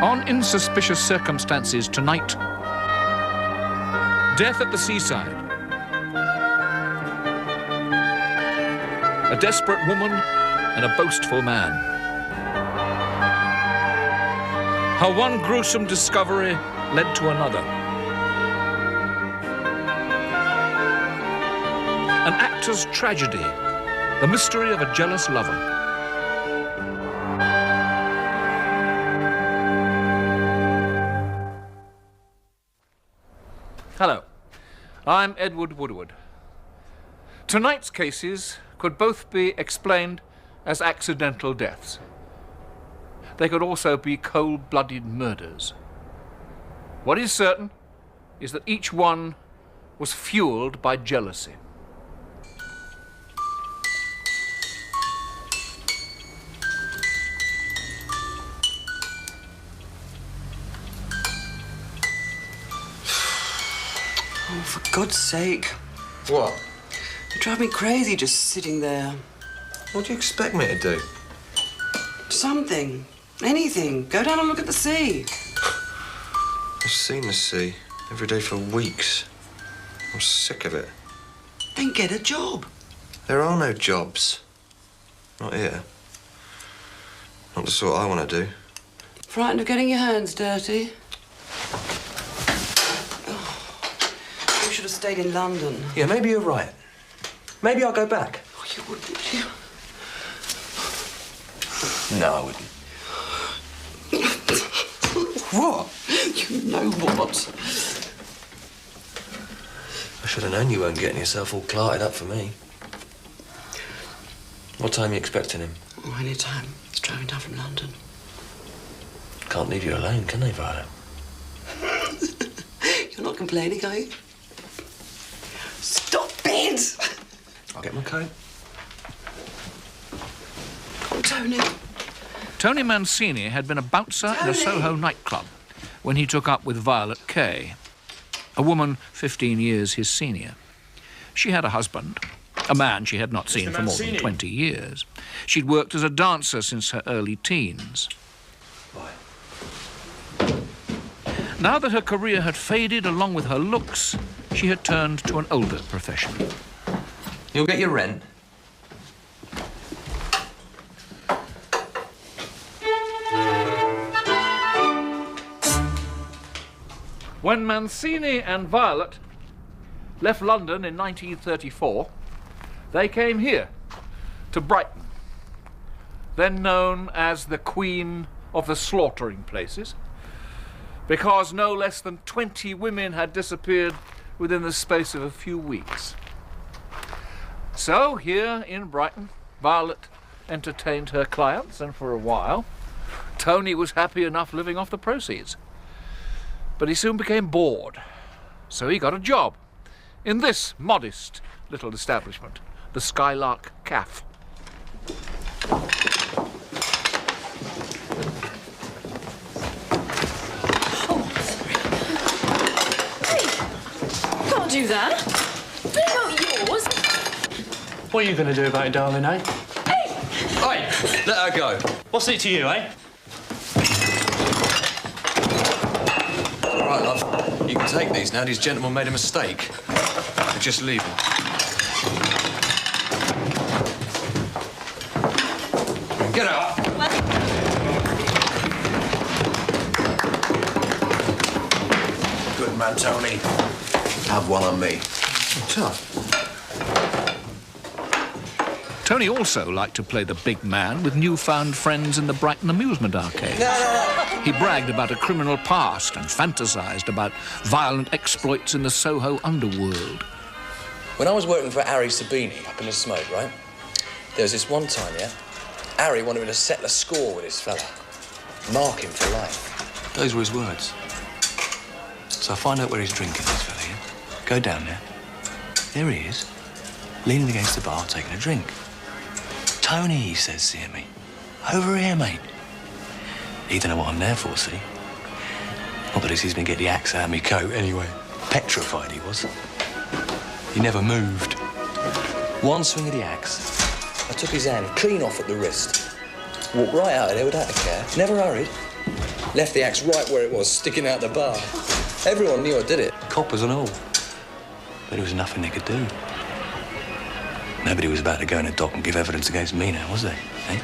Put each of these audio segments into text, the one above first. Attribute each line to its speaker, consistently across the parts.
Speaker 1: On Insuspicious Circumstances tonight, death at the seaside. A desperate woman and a boastful man. How one gruesome discovery led to another. An actor's tragedy, the mystery of a jealous lover. Hello, I'm Edward Woodward. Tonight's cases could both be explained as accidental deaths. They could also be cold-blooded murders. What is certain is that each one was fueled by jealousy.
Speaker 2: Oh, for God's sake.
Speaker 3: What?
Speaker 2: You drive me crazy just sitting there.
Speaker 3: What do you expect me to do?
Speaker 2: Something. Anything. Go down and look at the sea.
Speaker 3: I've seen the sea every day for weeks. I'm sick of it.
Speaker 2: Then get a job.
Speaker 3: There are no jobs. Not here. Not the sort I want to do.
Speaker 2: Frightened of getting your hands dirty? You should have stayed in London.
Speaker 3: Yeah, maybe you're right. Maybe I'll go back.
Speaker 2: Oh, you wouldn't, would you?
Speaker 3: No, I wouldn't. What?
Speaker 2: You know what?
Speaker 3: I should have known you weren't getting yourself all clarted up for me. What time are you expecting him?
Speaker 2: Oh, any time. He's driving down from London.
Speaker 3: Can't leave you alone, can they, Violet?
Speaker 2: You're not complaining, are you? Stop it!
Speaker 3: I'll get my coat.
Speaker 2: Oh, Tony.
Speaker 1: Tony Mancini had been a bouncer in a Soho nightclub when he took up with Violet Kay, a woman 15 years his senior. She had a husband, a man she had not seen for more than 20 years. She'd worked as a dancer since her early teens. Now that her career had faded along with her looks, she had turned to an older profession.
Speaker 3: You'll get your rent.
Speaker 1: When Mancini and Violet left London in 1934, they came here, to Brighton, then known as the Queen of the Slaughtering Places, because no less than 20 women had disappeared within the space of a few weeks. So, here in Brighton, Violet entertained her clients, and for a while, Tony was happy enough living off the proceeds. But he soon became bored, so he got a job in this modest little establishment, the Skylark Caff.
Speaker 4: Can't do that. They're not yours.
Speaker 5: What are you going to do about it, darling, eh?
Speaker 4: Hey!
Speaker 3: Oi! Let her go.
Speaker 5: What's it to you, eh?
Speaker 3: All right, love. You can take these now. These gentlemen made a mistake. We'll just leave them. Get out.
Speaker 6: Good man, Tony. Have one on me.
Speaker 3: Tough.
Speaker 1: Tony also liked to play the big man with newfound friends in the Brighton amusement arcade. He bragged about a criminal past and fantasized about violent exploits in the Soho underworld.
Speaker 7: When I was working for Harry Sabini up in the smoke, right? There was this one time, yeah? Harry wanted me to settle a score with this fella. Mark him for life.
Speaker 3: Those were his words. So I find out where he's drinking, this fella, yeah? Go down there. There he is, leaning against the bar, taking a drink. Tony, he says, seeing me. Over here, mate. He don't know what I'm there for, see? Not that he sees me get the axe out of me coat, anyway. Petrified he was. He never moved.
Speaker 7: One swing of the axe. I took his hand clean off at the wrist. Walked right out of there without a care. Never hurried. Left the axe right where it was, sticking out the bar. Everyone knew I did it.
Speaker 3: Coppers and all. But there was nothing they could do. Nobody was about to go in the dock and give evidence against me now, was they? Eh?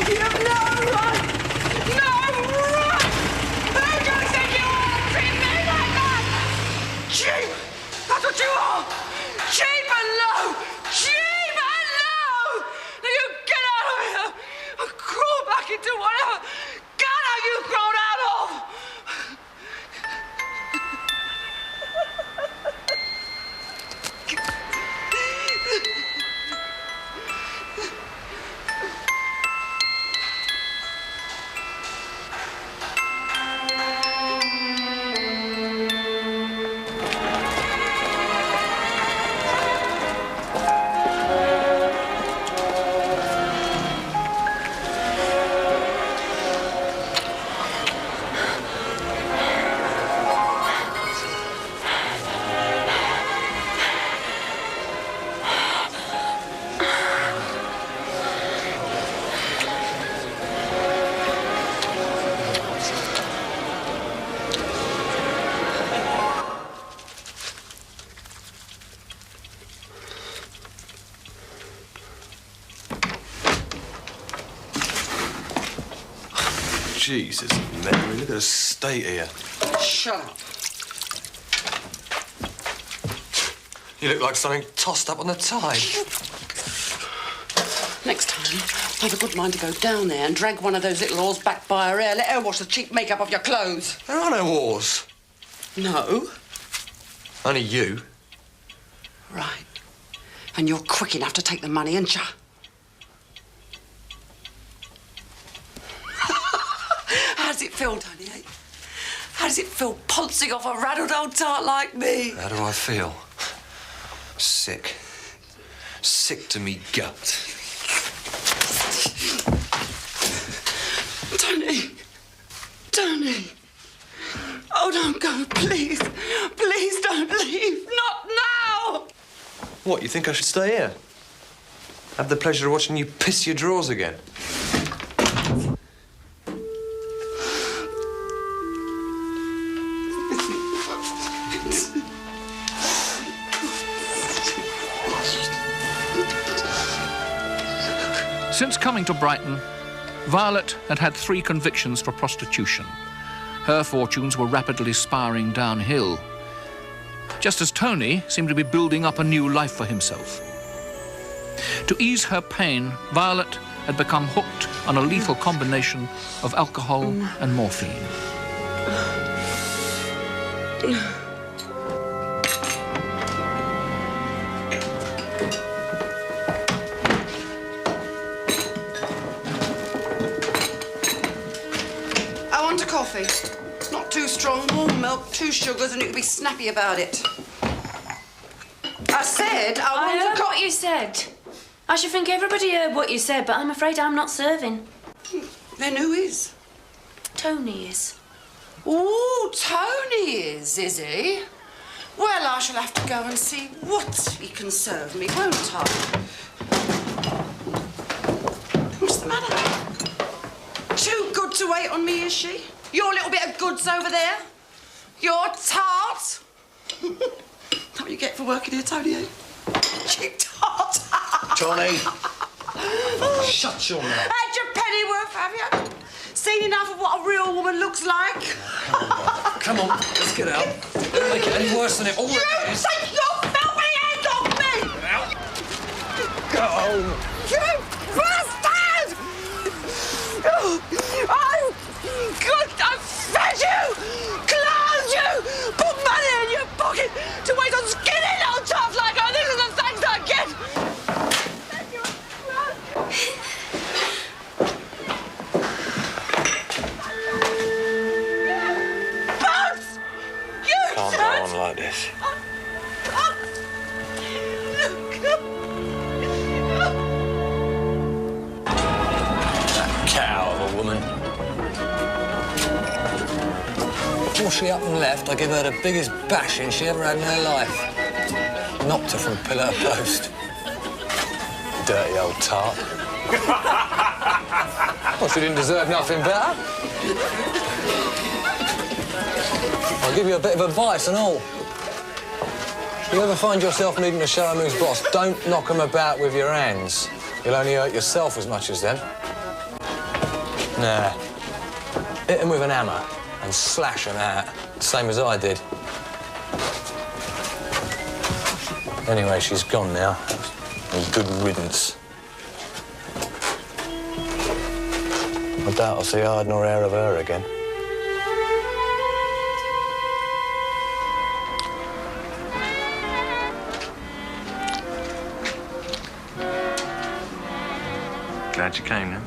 Speaker 2: You have no right! No right! Who does it you are treat me like that? Cheap! That's what you are! Cheap and low! Cheap and low! Now you get out of here and crawl back into whatever gutter you've grown out of!
Speaker 6: Jesus, Mary, look at the state here.
Speaker 2: Shut up.
Speaker 7: You look like something tossed up on the tide.
Speaker 2: Next time, I've a good mind to go down there and drag one of those little oars back by her hair. Let her wash the cheap makeup off your clothes.
Speaker 7: There are no wars.
Speaker 2: No?
Speaker 7: Only you.
Speaker 2: Right. And you're quick enough to take the money, ain't ya? How does it feel, Tony, eh? How does it feel pouncing off a raddled old tart like me?
Speaker 7: How do I feel? Sick. Sick to me gut.
Speaker 2: Tony. Tony. Oh, don't go, please. Please don't leave. Not now.
Speaker 7: What, you think I should stay here? Have the pleasure of watching you piss your drawers again?
Speaker 1: Since coming to Brighton, Violet had had 3 convictions for prostitution. Her fortunes were rapidly spiralling downhill, just as Tony seemed to be building up a new life for himself. To ease her pain, Violet had become hooked on a lethal combination of alcohol and morphine.
Speaker 2: I want a coffee. Not too strong, warm milk, 2 sugars, and you can be snappy about it. I said I want
Speaker 4: heard
Speaker 2: a coffee.
Speaker 4: what you said. I should think everybody heard what you said, but I'm afraid I'm not serving.
Speaker 2: Then who is?
Speaker 4: Tony is.
Speaker 2: Ooh, Tony is he? Well, I shall have to go and see what he can serve me, won't I? What's the matter? Too good to wait on me, is she? Your little bit of goods over there? Your tart? That's what you get for working here, Tony, eh? Cheap tart.
Speaker 6: Johnny! Shut your mouth.
Speaker 2: Had your pennyworth, have you? Seen enough of what a real woman looks like?
Speaker 7: Come on, let's get out. Don't make it any worse than it already
Speaker 2: You
Speaker 7: is.
Speaker 2: take your filthy hands off me!
Speaker 7: Go home.
Speaker 2: You bastard! Oh, I'm good. I've fed you, clothed you, put money in your pocket to wait on skinny little tops like her. These are the thanks I get. Bounce! You
Speaker 7: Can't go on like this. Cow of a woman. Before she up and left, I gave her the biggest bashing she ever had in her life. Knocked her from pillar to post. Dirty old tart. Well, she didn't deserve nothing better. I'll give you a bit of advice and all. If you ever find yourself needing to show 'em who's boss, don't knock 'em about with your hands. You'll only hurt yourself as much as them. Nah. Hit 'em with an hammer and slash 'em out, same as I did. Anyway, she's gone now. Good riddance. I doubt I'll see hide nor hair of her again.
Speaker 3: Glad you came, then.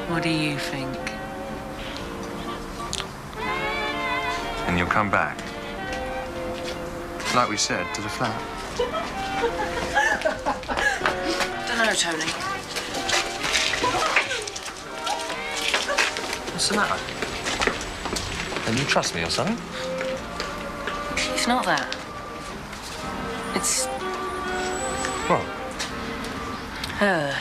Speaker 8: What do you think?
Speaker 3: And you'll come back. Like we said, to the flat.
Speaker 8: Dunno, Tony.
Speaker 3: What's the matter? Don't you trust me or something?
Speaker 8: It's not that. It's
Speaker 3: What?
Speaker 8: her.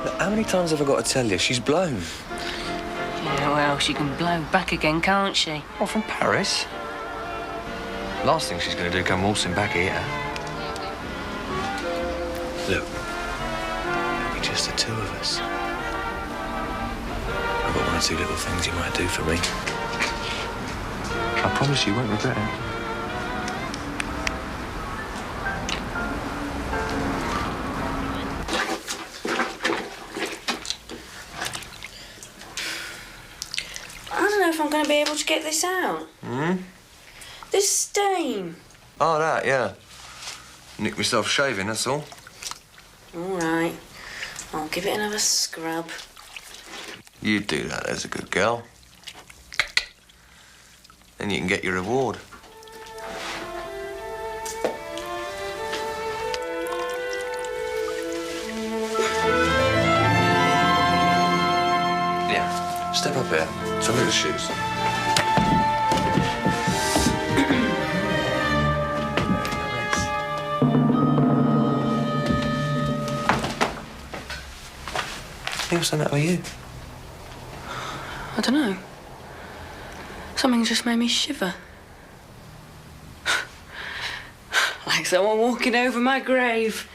Speaker 3: Look, how many times have I got to tell you? She's blown.
Speaker 8: Yeah, well, she can blow back again, can't she?
Speaker 3: What, from Paris? Last thing she's going to do, come waltzing back here. Look, it'll be just the two of us. I've got one or two little things you might do for me. I promise you won't regret it.
Speaker 4: I don't know if I'm going to be able to get this out.
Speaker 3: Hmm?
Speaker 4: This stain.
Speaker 3: Oh, that, yeah. Nicked myself shaving, that's all.
Speaker 4: All right. I'll give it another scrub.
Speaker 3: You do that as a good girl. Then you can get your reward. Yeah, step up here. Show me the shoes. What's the matter with you?
Speaker 4: I don't know. Something just made me shiver. Like someone walking over my grave.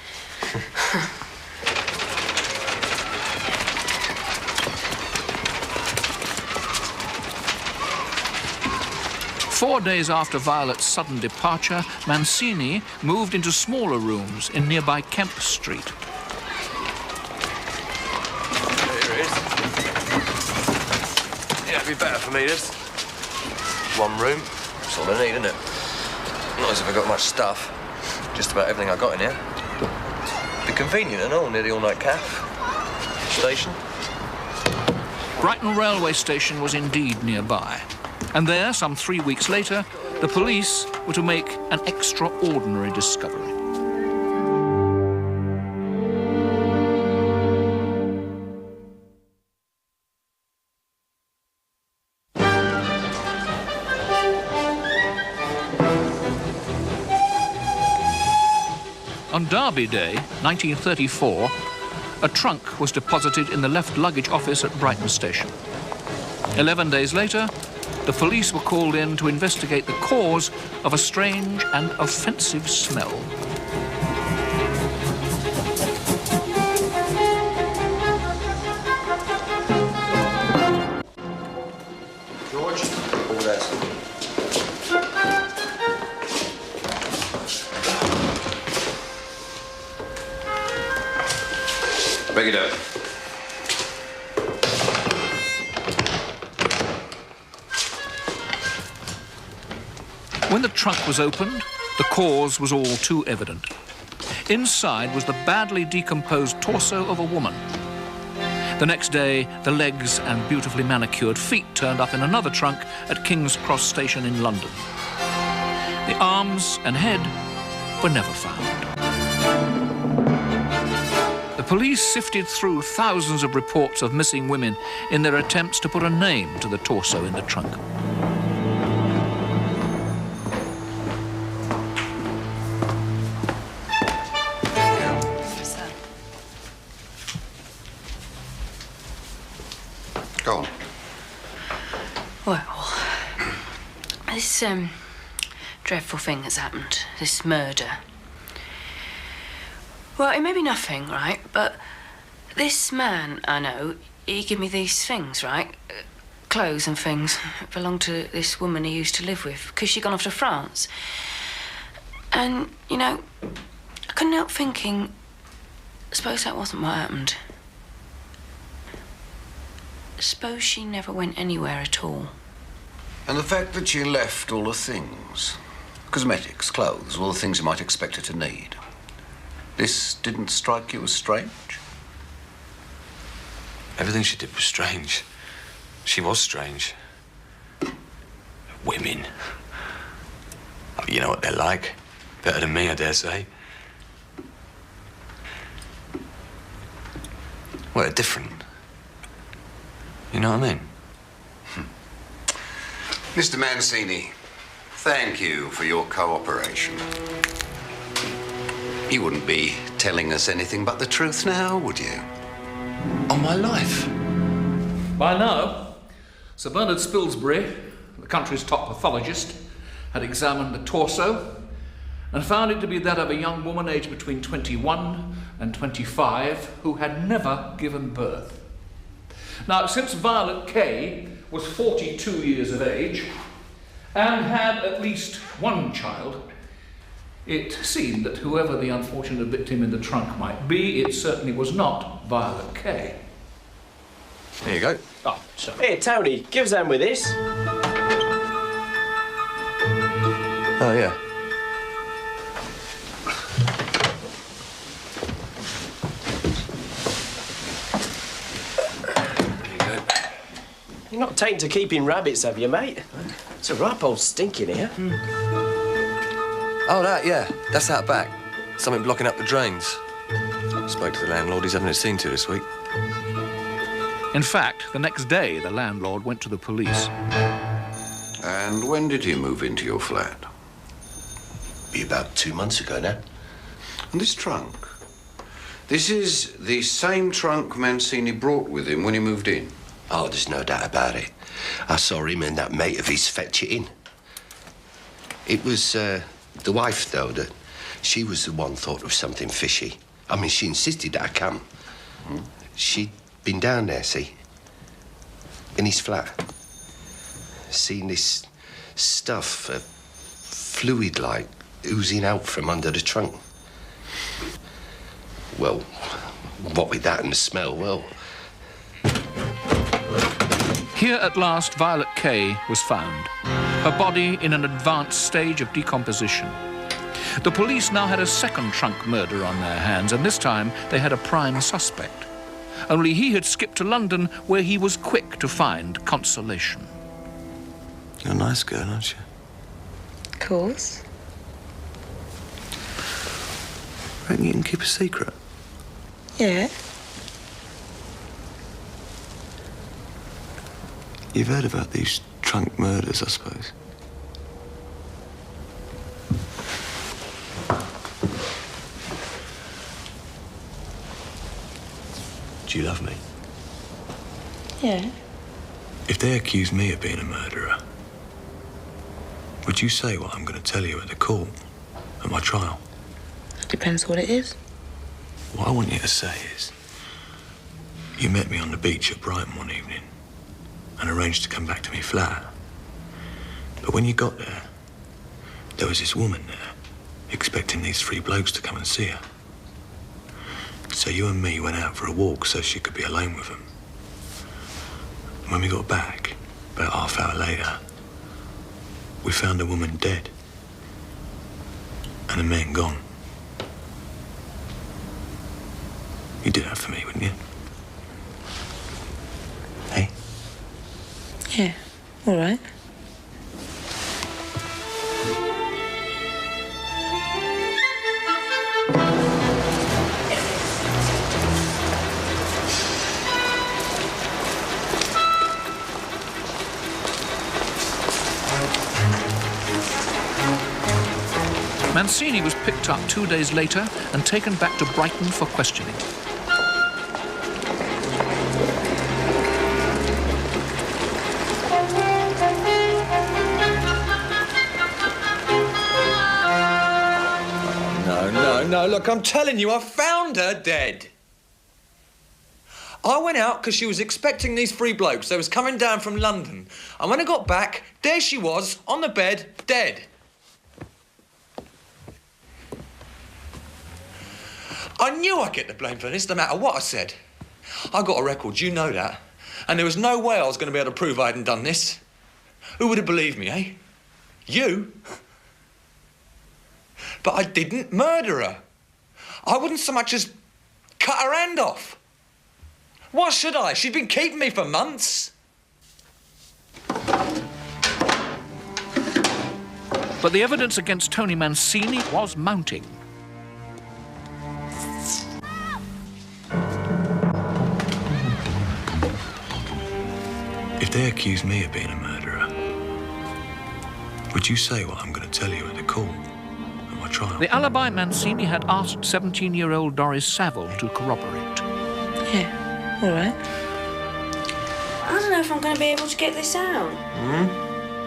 Speaker 1: 4 days after Violet's sudden departure, Mancini moved into smaller rooms in nearby Kemp Street.
Speaker 3: There it is. Yeah, it'd be better for me, this. One room. That's all I need, isn't it? Not as if I got much stuff. Just about everything I got in here. Be convenient and all, near the all-night cafe. Station.
Speaker 1: Brighton railway station was indeed nearby. And there, some 3 weeks later, the police were to make an extraordinary discovery. On Derby Day, 1934, a trunk was deposited in the left luggage office at Brighton Station. 11 days later, the police were called in to investigate the cause of a strange and offensive smell.
Speaker 3: George? All there. Break it up.
Speaker 1: When the trunk was opened, the cause was all too evident. Inside was the badly decomposed torso of a woman. The next day, the legs and beautifully manicured feet turned up in another trunk at King's Cross Station in London. The arms and head were never found. The police sifted through thousands of reports of missing women in their attempts to put a name to the torso in the trunk.
Speaker 6: Go on.
Speaker 8: Well, this dreadful thing that's happened, this murder. Well, it may be nothing, right? But this man I know, he gave me these things, right? Clothes and things that belong to this woman he used to live with, because she'd gone off to France. And, you know, I couldn't help thinking, I suppose that wasn't what happened. I suppose she never went anywhere at all.
Speaker 6: And the fact that she left all the things, cosmetics, clothes, all the things you might expect her to need, this didn't strike you as strange?
Speaker 3: Everything she did was strange. She was strange. Women. Oh, you know what they're like. Better than me, I dare say. Well, they're different. You know what I mean?
Speaker 6: Mr. Mancini, thank you for your cooperation. You wouldn't be telling us anything but the truth now, would you?
Speaker 3: On my life.
Speaker 1: By now, Sir Bernard Spilsbury, the country's top pathologist, had examined the torso and found it to be that of a young woman aged between 21 and 25 who had never given birth. Now, since Violet Hvey was 42 years of age and had at least one child, it seemed that whoever the unfortunate victim in the trunk might be, it certainly was not Violet Hvey.
Speaker 3: Here you go.
Speaker 1: Oh, sorry.
Speaker 9: Here, Tony, give us a hand with this.
Speaker 3: Oh, yeah. There you go.
Speaker 9: You're not taken to keeping rabbits, have you, mate? It's a right old stink in here.
Speaker 3: Oh, that, yeah. That's out back. Something blocking up the drains. Spoke to the landlord. He's having it seen to this week.
Speaker 1: In fact, the next day, the landlord went to the police.
Speaker 6: And when did he move into your flat?
Speaker 10: Be about 2 months ago now.
Speaker 6: And this trunk? This is the same trunk Mancini brought with him when he moved in?
Speaker 10: Oh, there's no doubt about it. I saw him and that mate of his fetch it in. It was the wife, though, that she was the one thought of something fishy. I mean, she insisted that I come. She'd been down there, see, in his flat. Seen this stuff, fluid-like, oozing out from under the trunk. Well, what with that and the smell, well...
Speaker 1: Here at last, Violet Hvey was found, her body in an advanced stage of decomposition. The police now had a second trunk murder on their hands, and this time they had a prime suspect. Only he had skipped to London, where he was quick to find consolation.
Speaker 3: You're a nice girl, aren't you?
Speaker 4: Of course.
Speaker 3: Reckon you can keep a secret?
Speaker 4: Yeah.
Speaker 3: You've heard about these trunk murders, I suppose. Do you love me?
Speaker 4: Yeah.
Speaker 3: If they accuse me of being a murderer, would you say what I'm going to tell you at the court, at my trial?
Speaker 4: Depends what it is.
Speaker 3: What I want you to say is, you met me on the beach at Brighton one evening and arranged to come back to me flat. But when you got there was this woman there, expecting these three blokes to come and see her. So you and me went out for a walk so she could be alone with them. And when we got back, about half hour later, we found the woman dead and the men gone. You'd do that for me, wouldn't you? Hey?
Speaker 4: Yeah, all right.
Speaker 1: Mancini was picked up 2 days later and taken back to Brighton for questioning.
Speaker 7: No, look, I'm telling you, I found her dead. I went out because she was expecting these three blokes. They was coming down from London. And when I got back, there she was, on the bed, dead. I knew I'd get the blame for this, no matter what I said. I got a record, you know that. And there was no way I was going to be able to prove I hadn't done this. Who would have believed me, eh? You? But I didn't murder her. I wouldn't so much as cut her hand off. Why should I? She'd been keeping me for months.
Speaker 1: But the evidence against Tony Mancini was mounting.
Speaker 3: If they accuse me of being a murderer, would you say what I'm going to tell you at the court, at my trial?
Speaker 1: The alibi Mancini had asked 17-year-old Doris Saville to corroborate.
Speaker 8: Yeah, all right. I don't know if I'm going to be able to get this out.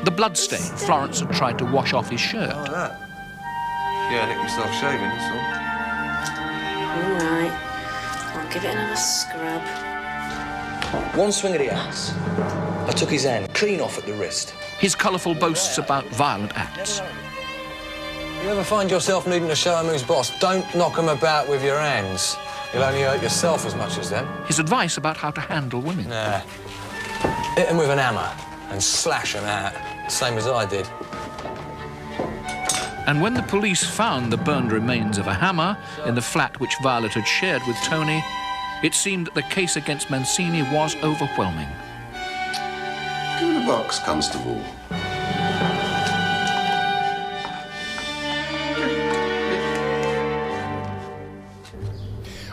Speaker 1: The bloodstain Florence had tried to wash off his shirt.
Speaker 7: Oh, that. Yeah, I nicked myself shaving, that's
Speaker 8: All right. I'll give it another scrub.
Speaker 7: all. One swing of the axe. I took his hand clean off at the wrist.
Speaker 1: His colourful boasts about violent acts.
Speaker 7: You ever find yourself needing to show him who's boss, don't knock him about with your hands. You'll only hurt yourself as much as them.
Speaker 1: His advice about how to handle women.
Speaker 7: Nah. Hit him with an hammer and slash him out, same as I did.
Speaker 1: And when the police found the burned remains of a hammer in the flat which Violet had shared with Tony, it seemed that the case against Mancini was overwhelming.
Speaker 6: Give me the box, Constable.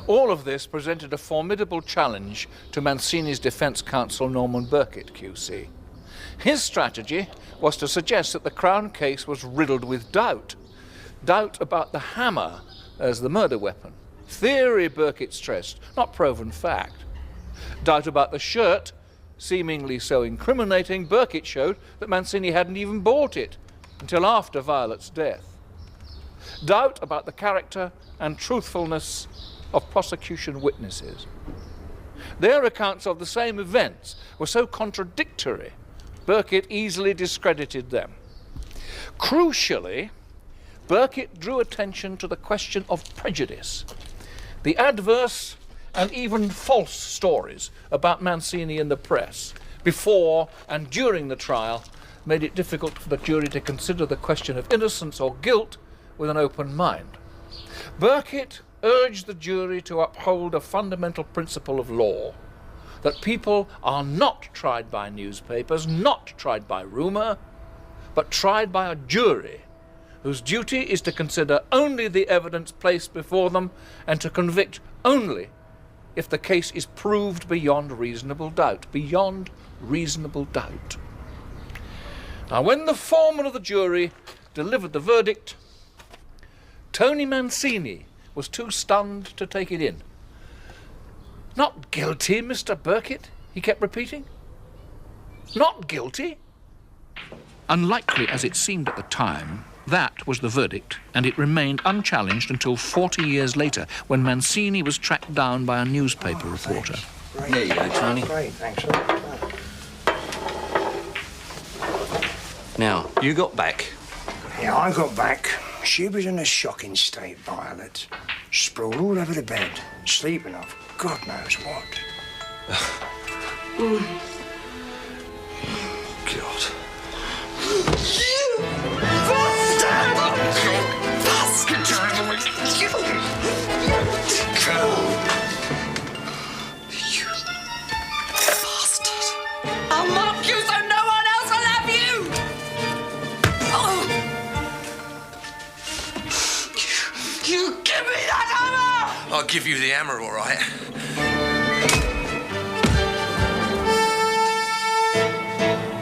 Speaker 1: All of this presented a formidable challenge to Mancini's defence counsel, Norman Burkitt, QC. His strategy was to suggest that the Crown case was riddled with doubt. Doubt about the hammer as the murder weapon. Theory, Burkitt stressed, not proven fact. Doubt about the shirt, seemingly so incriminating, Burkitt showed that Mancini hadn't even bought it until after Violet's death. Doubt about the character and truthfulness of prosecution witnesses. Their accounts of the same events were so contradictory, Burkitt easily discredited them. Crucially, Burkitt drew attention to the question of prejudice. The adverse and even false stories about Mancini in the press before and during the trial made it difficult for the jury to consider the question of innocence or guilt with an open mind. Burkitt urged the jury to uphold a fundamental principle of law, that people are not tried by newspapers, not tried by rumour, but tried by a jury whose duty is to consider only the evidence placed before them and to convict only if the case is proved beyond reasonable doubt. Beyond reasonable doubt. Now, when the foreman of the jury delivered the verdict, Tony Mancini was too stunned to take it in. Not guilty, Mr. Burkitt, he kept repeating. Not guilty. Unlikely as it seemed at the time, that was the verdict, and it remained unchallenged until 40 years later, when Mancini was tracked down by a newspaper reporter.
Speaker 7: There you go, Tony.
Speaker 9: Great, thanks.
Speaker 7: Now, you got back.
Speaker 11: Yeah, I got back. She was in a shocking state, Violet. Sprawled all over the bed, sleeping off God knows what.
Speaker 7: God.
Speaker 2: I'll mock you so no one else will have you! Oh. You give me that hammer!
Speaker 3: I'll give you the hammer, all right.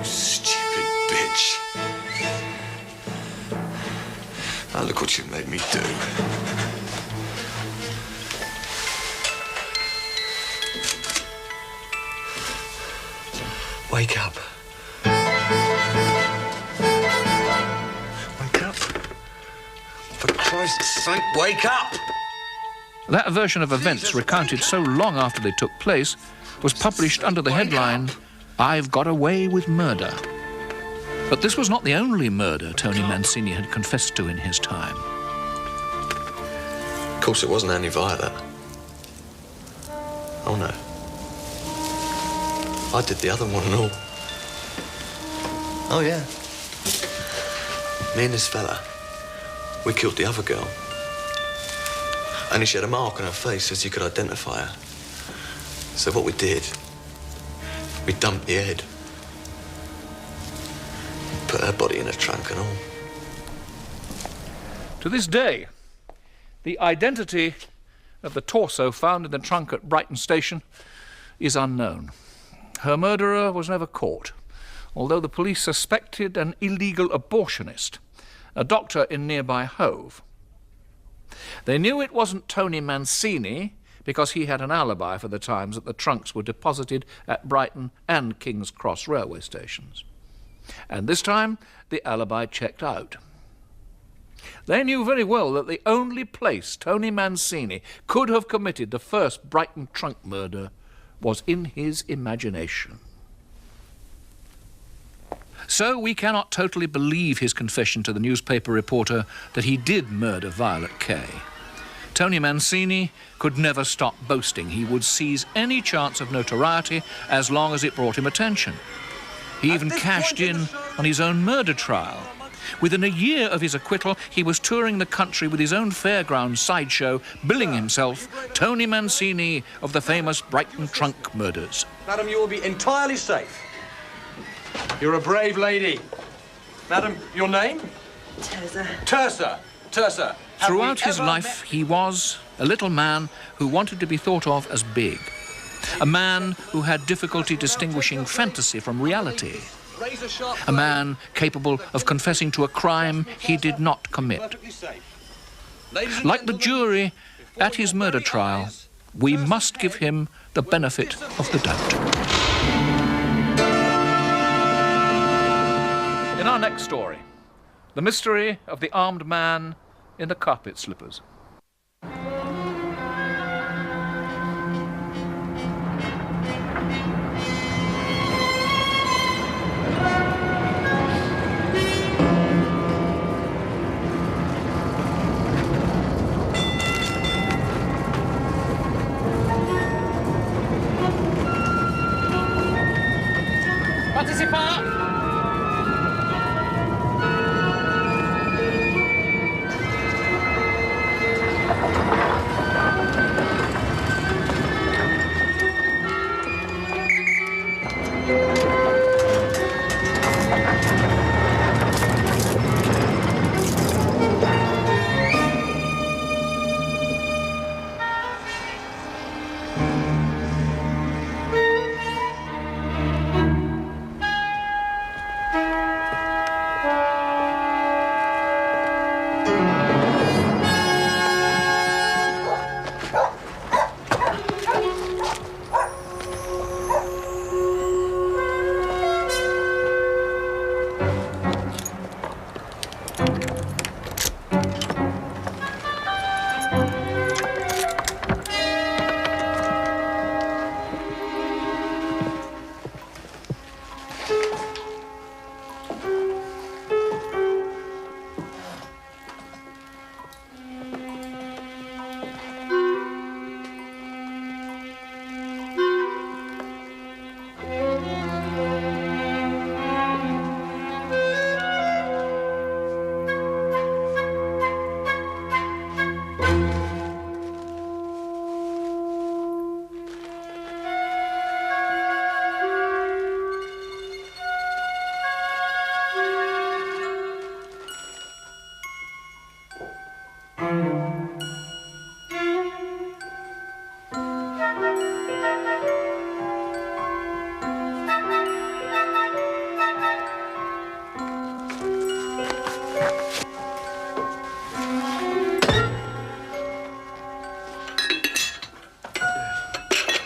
Speaker 3: Stupid bitch. Now look what you made me do. Wake up. Wake up. For Christ's
Speaker 6: Christ's sake, wake up!
Speaker 1: That version of events, recounted so long after they took place, was published under the headline, "I've Got Away with Murder." But this was not the only murder Tony Mancini had confessed to in his time.
Speaker 3: Of course, it wasn't only Violet. Oh, no. I did the other one and all. Oh, yeah. Me and this fella, we killed the other girl. Only she had a mark on her face as you could identify her. So what we did, we dumped the head. Put her body in a trunk and all.
Speaker 1: To this day, the identity of the torso found in the trunk at Brighton Station is unknown. Her murderer was never caught, although the police suspected an illegal abortionist, a doctor in nearby Hvey. They knew it wasn't Tony Mancini because he had an alibi for the times that the trunks were deposited at Brighton and King's Cross railway stations. And this time, the alibi checked out. They knew very well that the only place Tony Mancini could have committed the first Brighton trunk murder was in his imagination. So we cannot totally believe his confession to the newspaper reporter that he did murder Violet Kay. Tony Mancini could never stop boasting. He would seize any chance of notoriety as long as it brought him attention. He even cashed in on his own murder trial. Within a year of his acquittal, he was touring the country with his own fairground sideshow, billing himself Tony Mancini of the famous Brighton trunk murders.
Speaker 12: Madam, you will be entirely safe. You're a brave lady. Madam, your name?
Speaker 13: Terza.
Speaker 12: Terza. Terza.
Speaker 1: Throughout his life, he was a little man who wanted to be thought of as big. A man who had difficulty distinguishing fantasy from reality. A man capable of confessing to a crime he did not commit. Like the jury at his murder trial, we must give him the benefit of the doubt. In our next story, the mystery of the armed man in the carpet slippers.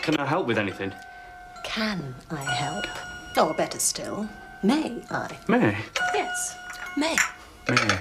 Speaker 12: Can I help with anything?
Speaker 13: Can I help? Or better still, may I?
Speaker 12: May?
Speaker 13: Yes, may.
Speaker 12: May.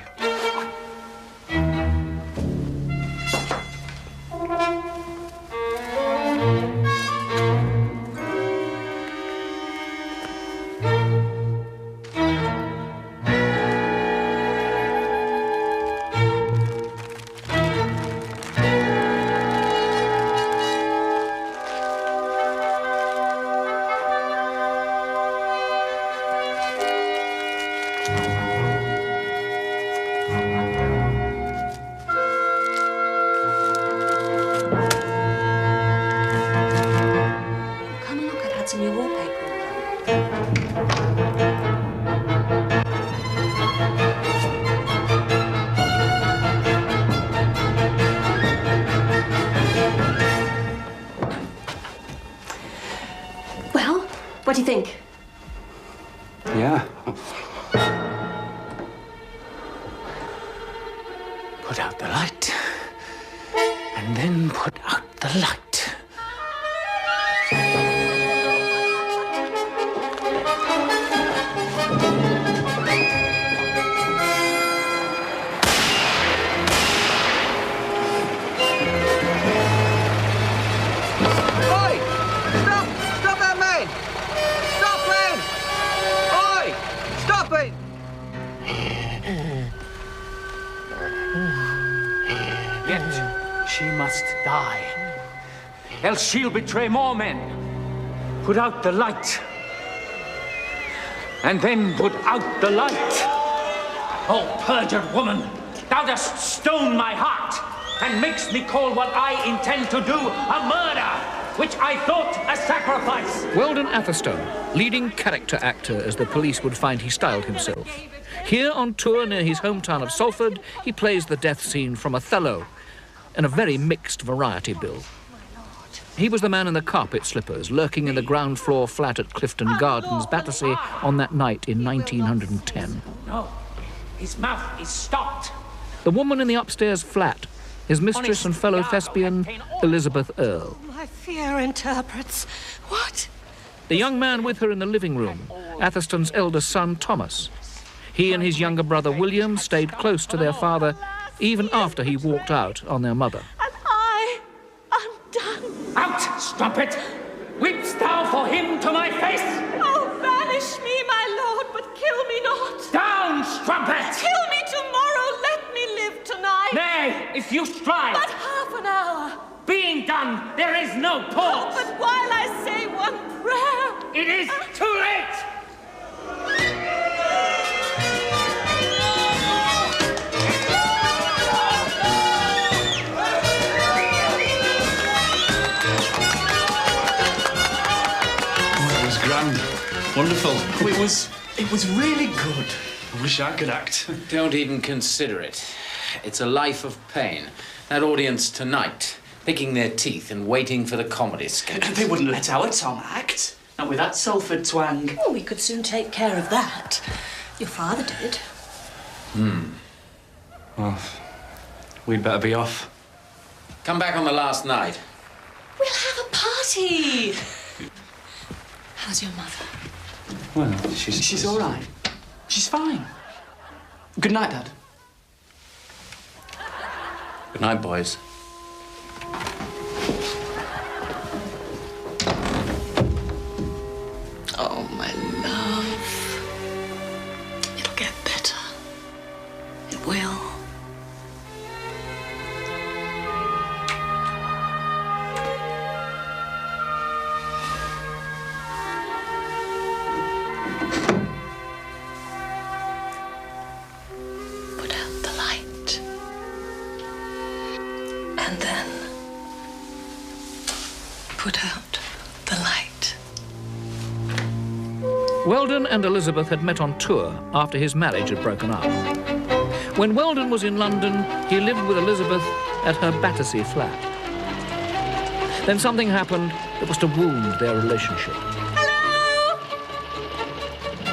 Speaker 13: What do you think?
Speaker 12: Yeah.
Speaker 14: Put out the light. And then put out the light.
Speaker 2: Oi! Stop! Stop that man! Stop, man! Oi! Stop it!
Speaker 14: Yet she must die. Else she'll betray more men. Put out the light. And then put out the light. Oh, perjured woman, thou dost stone my heart and makes me call what I intend to do a murder, which I thought a sacrifice.
Speaker 1: Weldon Atherstone, leading character actor as the police would find he styled himself. Here on tour near his hometown of Salford, he plays the death scene from Othello in a very mixed variety bill. He was the man in the carpet slippers, lurking in the ground floor flat at Clifton Gardens, Battersea, on that night in 1910.
Speaker 14: No, his mouth is stopped.
Speaker 1: The woman in the upstairs flat, his mistress and fellow thespian, Elizabeth Earle.
Speaker 13: My fear interprets. What?
Speaker 1: The young man with her in the living room, Atherstone's eldest son, Thomas. He and his younger brother, William, stayed close to their father, even after he walked out on their mother.
Speaker 13: And I am done.
Speaker 14: Out, strumpet! Weepst thou for him to my face?
Speaker 13: Oh, banish me, my lord, but kill me not.
Speaker 14: Down, strumpet!
Speaker 13: Kill me tomorrow, let me live tonight.
Speaker 14: Nay, if you strive.
Speaker 13: But half an hour.
Speaker 14: Being done, there is no pause.
Speaker 13: Oh, but while I say one prayer...
Speaker 14: It is too late!
Speaker 12: Grand. Wonderful. Oh, it was really good. I wish I could act.
Speaker 15: Don't even consider it. It's a life of pain. That audience tonight, picking their teeth and waiting for the comedy sketch.
Speaker 12: They wouldn't let our Tom act. Not with that Salford twang.
Speaker 13: Oh, we could soon take care of that. Your father did.
Speaker 12: Well, we'd better be off.
Speaker 15: Come back on the last night.
Speaker 13: We'll have a party. How's your mother?
Speaker 12: Well, she's all right. She's fine. Good night, Dad.
Speaker 15: Good night, boys.
Speaker 13: Oh, my love. It'll get better. It will. Put out the light. And then put out the light.
Speaker 1: Weldon and Elizabeth had met on tour after his marriage had broken up. When Weldon was in London, he lived with Elizabeth at her Battersea flat. Then something happened that was to wound their relationship.
Speaker 13: Hello?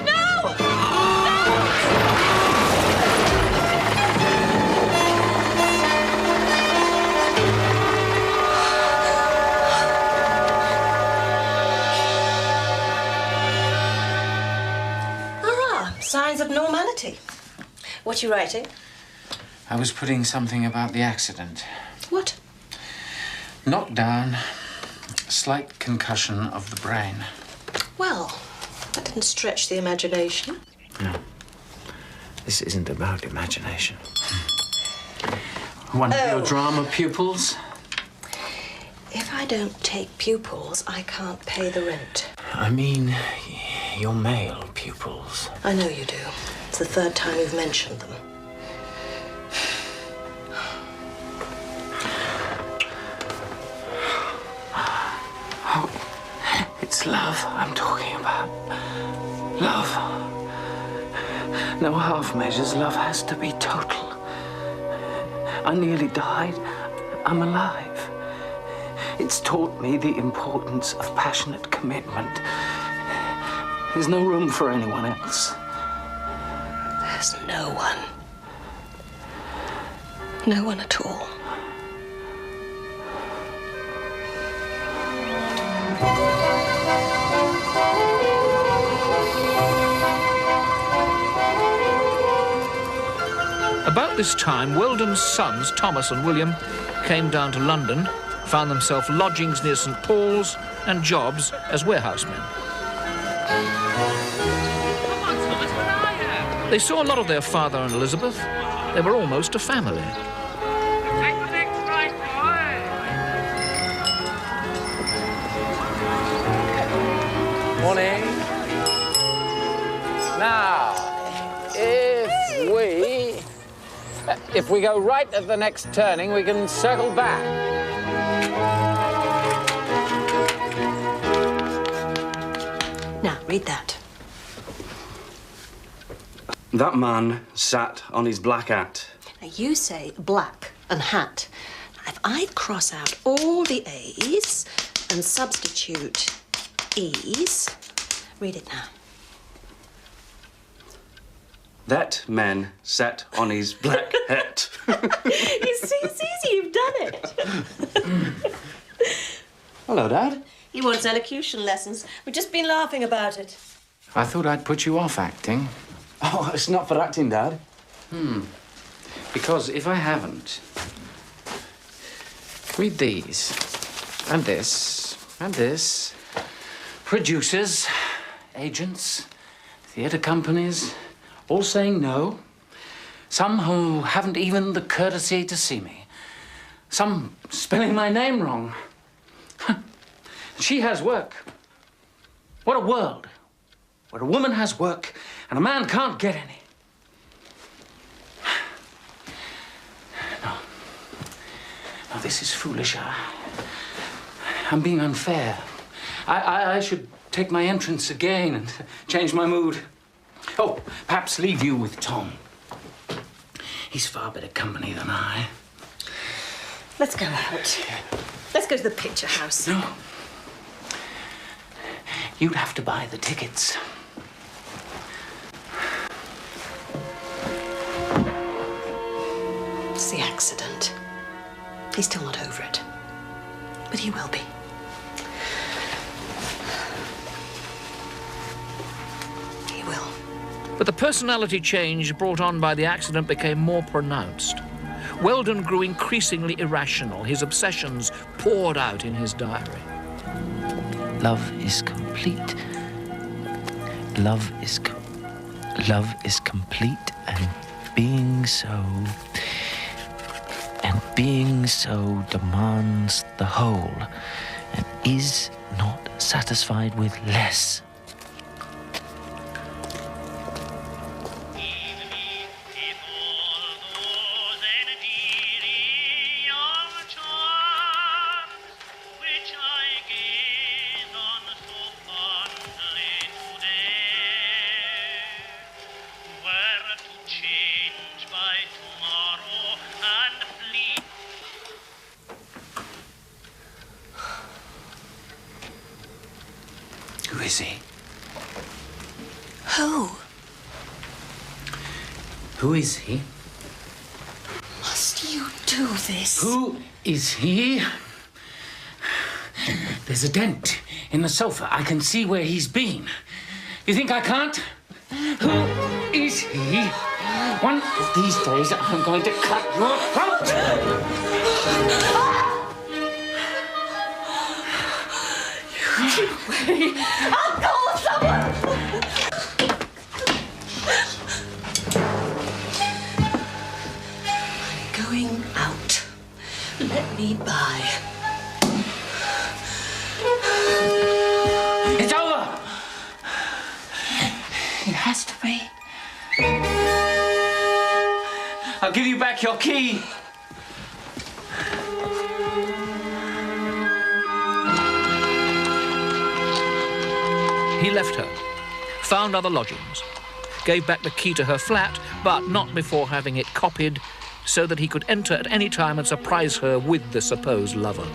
Speaker 13: No! Hurrah! Signs of normality. What are you writing?
Speaker 15: I was putting something about the accident.
Speaker 13: What?
Speaker 15: Knocked down, slight concussion of the brain.
Speaker 13: Well, that didn't stretch the imagination.
Speaker 15: No. This isn't about imagination.
Speaker 14: One of your drama pupils?
Speaker 13: If I don't take pupils, I can't pay the rent.
Speaker 15: I mean, your male pupils.
Speaker 13: I know you do. It's the third time you've mentioned them.
Speaker 14: Oh, it's love I'm talking about. Love. No half measures. Love has to be total. I nearly died. I'm alive. It's taught me the importance of passionate commitment. There's no room for anyone else.
Speaker 13: There's no one. No one at all.
Speaker 1: About this time, Weldon's sons, Thomas and William, came down to London, found themselves lodgings near St. Paul's and jobs as warehousemen. They saw a lot of their father and Elizabeth. They were almost a family.
Speaker 7: Morning. Now, if we go right at the next turning, we can circle back.
Speaker 13: Now, read that.
Speaker 9: That man sat on his black hat.
Speaker 13: Now, you say black and hat. Now, if I cross out all the A's and substitute E's, read it now.
Speaker 9: That man sat on his black hat.
Speaker 13: It's easy, you've done it.
Speaker 9: Hello, Dad.
Speaker 13: He wants elocution lessons. We've just been laughing about it.
Speaker 15: I thought I'd put you off acting.
Speaker 9: Oh, it's not for acting, Dad.
Speaker 15: Because if I haven't... Read these. And this. And this. Producers, agents, theatre companies, all saying no. Some who haven't even the courtesy to see me. Some spelling my name wrong. She has work. What a world. Where a woman has work and a man can't get any. No, this is foolish. I'm being unfair. I should take my entrance again and change my mood. Oh, perhaps leave you with Tom. He's far better company than I.
Speaker 13: Let's go out. Let's go to the picture house.
Speaker 15: No. You'd have to buy the tickets.
Speaker 13: It's the accident. He's still not over it. But he will be. He will.
Speaker 1: But the personality change brought on by the accident became more pronounced. Weldon grew increasingly irrational. His obsessions poured out in his diary.
Speaker 3: Love is complete. Love is complete, and being so demands the whole, and is not satisfied with less.
Speaker 15: Who is he?
Speaker 13: Who?
Speaker 15: Who is he?
Speaker 13: Must you do this?
Speaker 15: Who is he? There's a dent in the sofa. I can see where he's been. You think I can't? Who is he? One of these days, I'm going to cut your throat!
Speaker 2: Wait, I'll call someone!
Speaker 13: I'm going out. Let me by.
Speaker 15: It's over! It has to be. I'll give you back your key.
Speaker 1: He left her, found other lodgings, gave back the key to her flat, but not before having it copied so that he could enter at any time and surprise her with the supposed lover.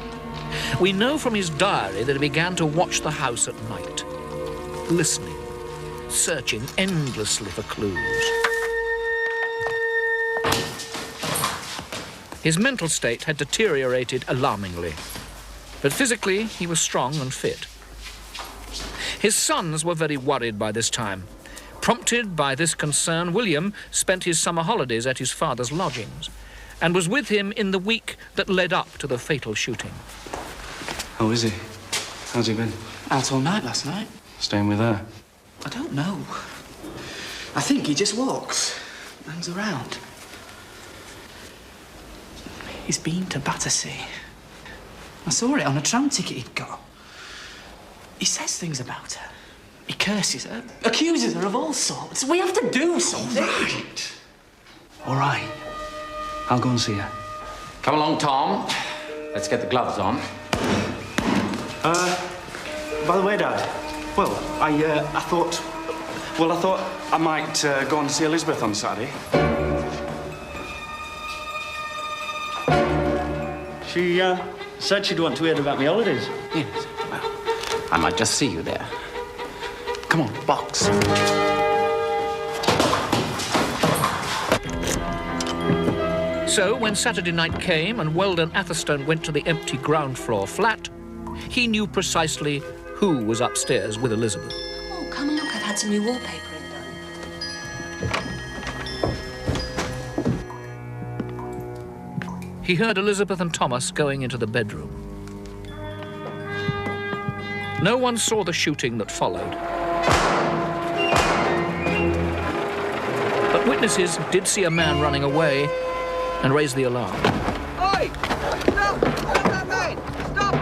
Speaker 1: We know from his diary that he began to watch the house at night, listening, searching endlessly for clues. His mental state had deteriorated alarmingly, but physically he was strong and fit. His sons were very worried by this time. Prompted by this concern, William spent his summer holidays at his father's lodgings and was with him in the week that led up to the fatal shooting.
Speaker 5: How is he? How's he been?
Speaker 16: Out all night last night.
Speaker 5: Staying with her?
Speaker 16: I don't know. I think he just walks, hangs around. He's been to Battersea. I saw it on a tram ticket he'd got. He says things about her. He curses her, accuses her of all sorts. We have to do something.
Speaker 5: All right. I'll go and see her.
Speaker 14: Come along, Tom. Let's get the gloves on.
Speaker 12: By the way, Dad. Well, I thought I might go and see Elizabeth on Saturday. She said she'd want to hear about my holidays.
Speaker 14: Yes. Well, I might just see you there. Come on, box.
Speaker 1: So, when Saturday night came and Weldon Atherstone went to the empty ground floor flat, he knew precisely who was upstairs with Elizabeth.
Speaker 13: Oh, come and look, I've had some new wallpapering done.
Speaker 1: He heard Elizabeth and Thomas going into the bedroom. No one saw the shooting that followed. But witnesses did see a man running away and raised the alarm.
Speaker 2: Oi! Stop! Stop that man! Stop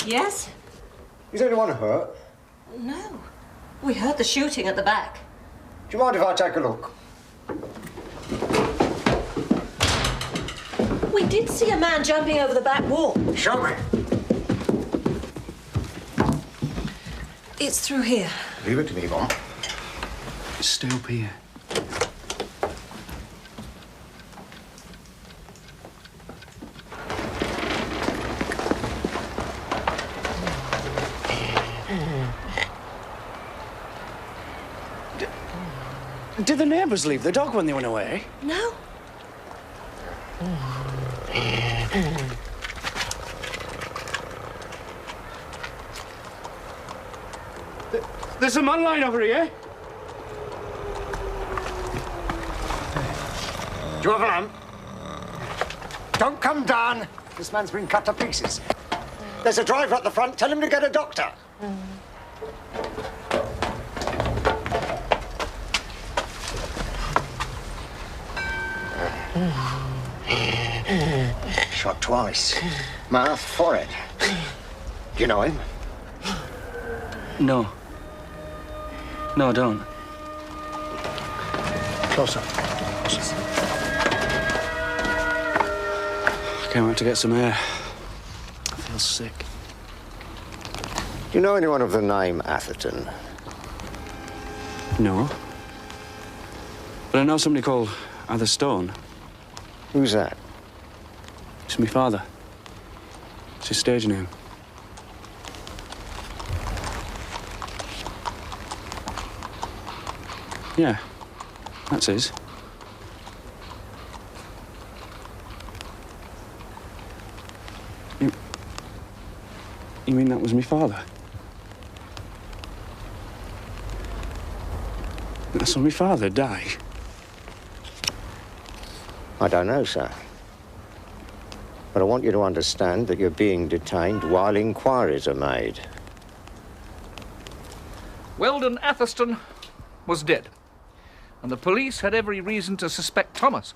Speaker 13: it! Yes?
Speaker 11: Is anyone hurt?
Speaker 13: No. We heard the shooting at the back.
Speaker 11: Do you mind if I take a look?
Speaker 13: We did see a man jumping over the back wall.
Speaker 11: Show me.
Speaker 13: It's through here.
Speaker 11: Leave it to me, Mom.
Speaker 5: Stay up here.
Speaker 12: Did the neighbours leave the dog when they went away?
Speaker 13: No.
Speaker 12: There's a man lying over here.
Speaker 11: Do you have a lamp? Don't come down. This man's been cut to pieces. There's a driver at the front. Tell him to get a doctor. Shot twice. Mouth, forehead. Do you know him?
Speaker 5: No. No, I don't.
Speaker 11: Closer.
Speaker 5: I came out to get some air. I feel sick.
Speaker 11: Do you know anyone of the name Atherton?
Speaker 5: No. But I know somebody called Atherstone.
Speaker 11: Who's that?
Speaker 5: It's my father. It's his stage name. Yeah, that's his. You mean that was my father? That's when my father died.
Speaker 11: I don't know, sir. But I want you to understand that you're being detained while inquiries are made.
Speaker 1: Weldon Atherstone was dead, and the police had every reason to suspect Thomas,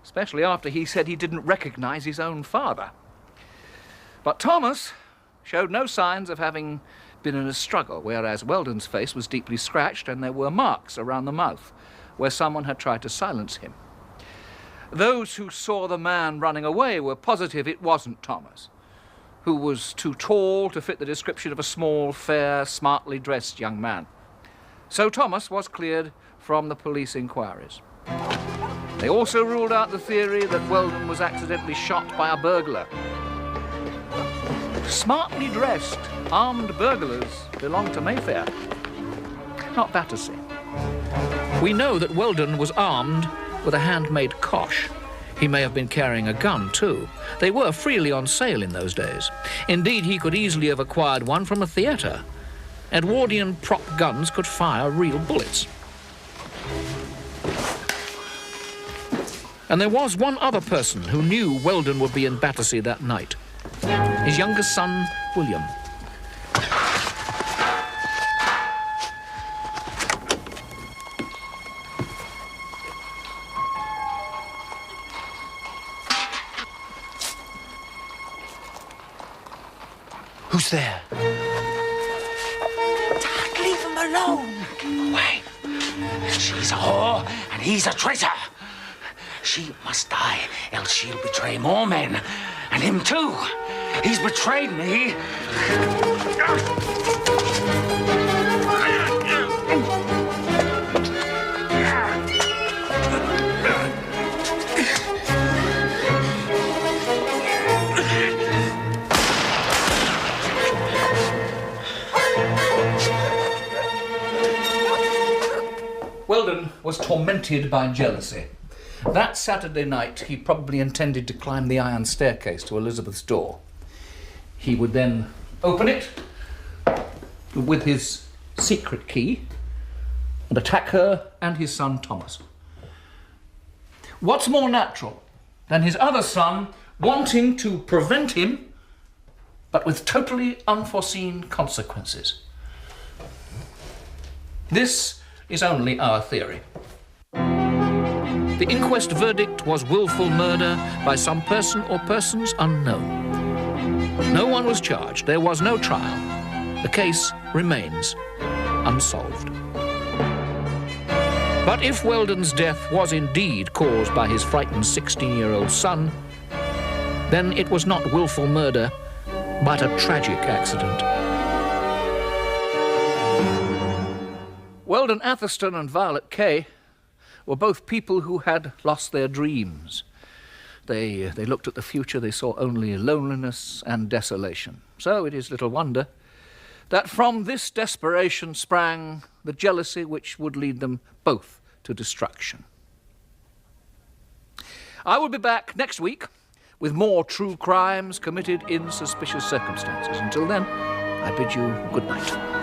Speaker 1: especially after he said he didn't recognize his own father. But Thomas showed no signs of having been in a struggle, whereas Weldon's face was deeply scratched and there were marks around the mouth where someone had tried to silence him. Those who saw the man running away were positive it wasn't Thomas, who was too tall to fit the description of a small, fair, smartly dressed young man. So Thomas was cleared from the police inquiries. They also ruled out the theory that Whelan was accidentally shot by a burglar. Smartly dressed, armed burglars belonged to Mayfair, not Battersea. We know that Whelan was armed with a handmade cosh. He may have been carrying a gun, too. They were freely on sale in those days. Indeed, he could easily have acquired one from a theatre. Edwardian prop guns could fire real bullets. And there was one other person who knew Whelan would be in Battersea that night. His youngest son, William.
Speaker 3: Who's there?
Speaker 14: Dad, leave him alone. Why? She's a whore and he's a traitor. She must die, else she'll betray more men. And him too. He's betrayed me.
Speaker 1: Whelan was tormented by jealousy. That Saturday night, he probably intended to climb the iron staircase to Elizabeth's door. He would then open it with his secret key and attack her and his son Thomas. What's more natural than his other son wanting to prevent him, but with totally unforeseen consequences? This is only our theory. The inquest verdict was willful murder by some person or persons unknown. No one was charged. There was no trial. The case remains unsolved. But if Whelan's death was indeed caused by his frightened 16-year-old son, then it was not willful murder, but a tragic accident. Whelan Atherstone and Violet Kay were both people who had lost their dreams. They looked at the future, they saw only loneliness and desolation. So it is little wonder that from this desperation sprang the jealousy which would lead them both to destruction. I will be back next week with more true crimes committed in suspicious circumstances. Until then, I bid you good night.